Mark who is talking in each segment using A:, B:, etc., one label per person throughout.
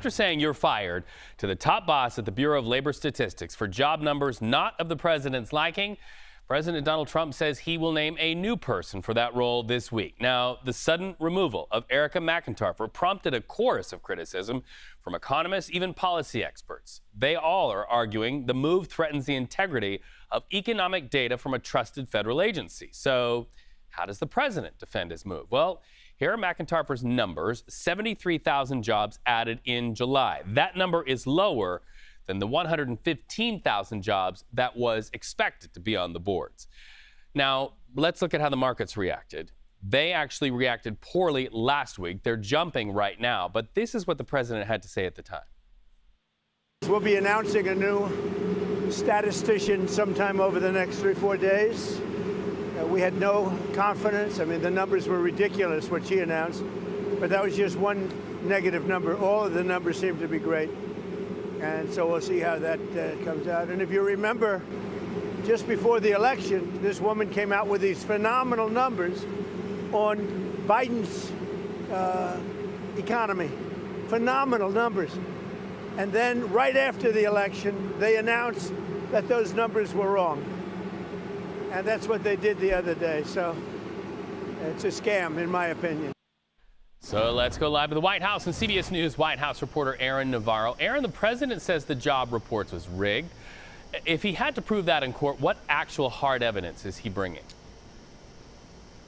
A: after saying you're fired to the top boss at the Bureau of Labor Statistics for job numbers not of the president's liking, President Donald Trump says he will name a new person for that role this week. Now, the sudden removal of Erika McEntarfe prompted a chorus of criticism from economists, even policy experts. They all are arguing the move threatens the integrity of economic data from a trusted federal agency. So how does the president defend his move? Well, here are McEntarfe's numbers: 73,000 jobs added in July. That number is lower than the 115,000 jobs that was expected to be on the boards. Now, let's look at how the markets reacted. They actually reacted poorly last week. They're jumping right now, but this is what the president had to say at the time.
B: We'll be announcing a new statistician sometime over the next 3 or 4 days. We had no confidence. I mean, the numbers were ridiculous, what she announced, but that was just one negative number. All of the numbers seem to be great. And so we'll see how that comes out. And if you remember, just before the election, this woman came out with these phenomenal numbers on Biden's economy. Phenomenal numbers. And then right after the election, they announced that those numbers were wrong. And that's what they did the other day. So it's a scam, in my opinion.
A: So let's go live to the White House and CBS News White House reporter Aaron Navarro. Aaron, the president says the job reports was rigged. If he had to prove that in court, what actual hard evidence is he bringing?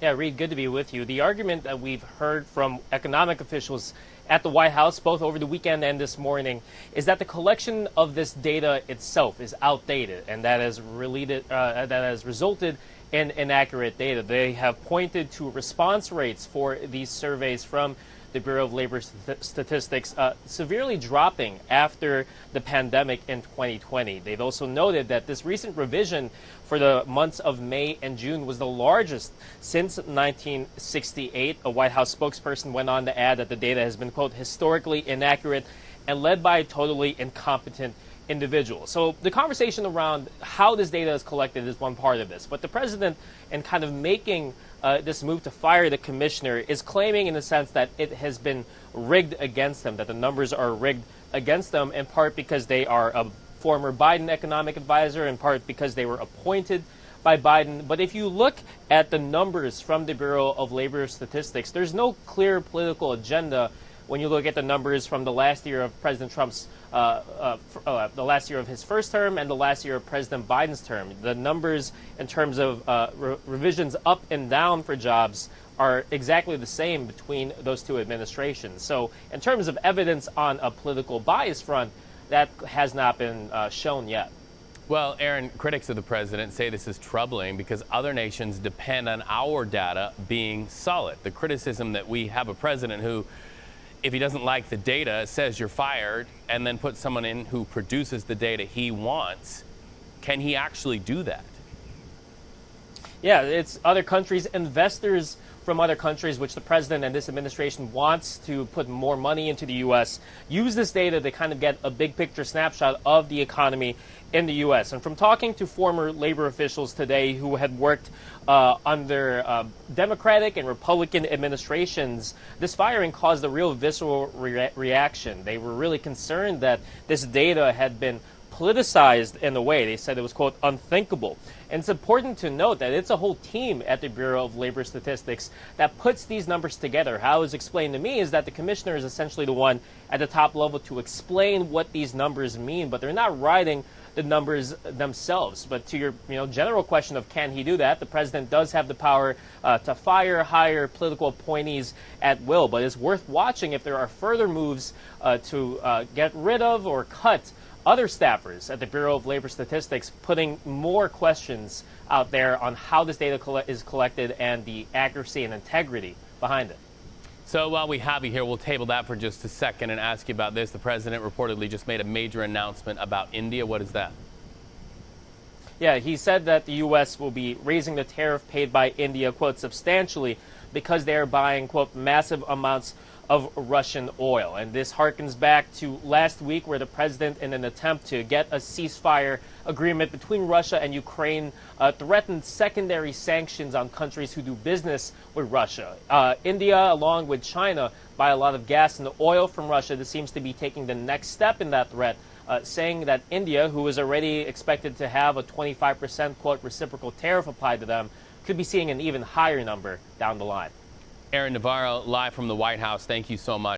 C: Yeah, Reed, good to be with you. The argument that we've heard from economic officials at the White House, both over the weekend and this morning, is that the collection of this data itself is outdated, and that has resulted in inaccurate data. They have pointed to response rates for these surveys from the Bureau of Labor Statistics severely dropping after the pandemic in 2020. They've also noted that this recent revision for the months of May and June was the largest since 1968. A White House spokesperson went on to add that the data has been, quote, historically inaccurate and led by a totally incompetent individual. So the conversation around how this data is collected is one part of this. But the president, in kind of making this move to fire the commissioner, is claiming in the sense that it has been rigged against them, that the numbers are rigged against them, in part because they are a former Biden economic advisor, in part because they were appointed by Biden. But if you look at the numbers from the Bureau of Labor Statistics, there's no clear political agenda when you look at the numbers from the last year of President Trump's, the last year of his first term and the last year of President Biden's term. The numbers in terms of revisions up and down for jobs are exactly the same between those two administrations. So in terms of evidence on a political bias front, that has not been shown yet.
A: Well, Aaron, critics of the president say this is troubling because other nations depend on our data being solid. The criticism that we have a president who, if he doesn't like the data, says you're fired, and then puts someone in who produces the data he wants. Can he actually do that?
C: Yeah, it's other countries, investors from other countries, which the president and this administration wants to put more money into the U.S., use this data to kind of get a big picture snapshot of the economy in the U.S. And from talking to former labor officials today who had worked under Democratic and Republican administrations, this firing caused a real visceral reaction. They were really concerned that this data had been politicized in a way. They said it was, quote, unthinkable. And it's important to note that it's a whole team at the Bureau of Labor Statistics that puts these numbers together. How it was explained to me is that the commissioner is essentially the one at the top level to explain what these numbers mean, but they're not writing the numbers themselves. But to your general question of can he do that, the president does have the power to hire political appointees at will. But it's worth watching if there are further moves to get rid of or cut other staffers at the Bureau of Labor Statistics, putting more questions out there on how this data is collected and the accuracy and integrity behind it.
A: So while we have you here, we'll table that for just a second and ask you about this. The president reportedly just made a major announcement about India. What is that?
C: Yeah, he said that the U.S. will be raising the tariff paid by India, quote, substantially because they are buying, quote, massive amounts of Russian oil. And this harkens back to last week, where the president, in an attempt to get a ceasefire agreement between Russia and Ukraine, threatened secondary sanctions on countries who do business with Russia. India, along with China, buy a lot of gas and oil from Russia. This seems to be taking the next step in that threat, saying that India, who is already expected to have a 25% quote reciprocal tariff applied to them, could be seeing an even higher number down the line.
A: Aaron Navarro, live from the White House. Thank you so much.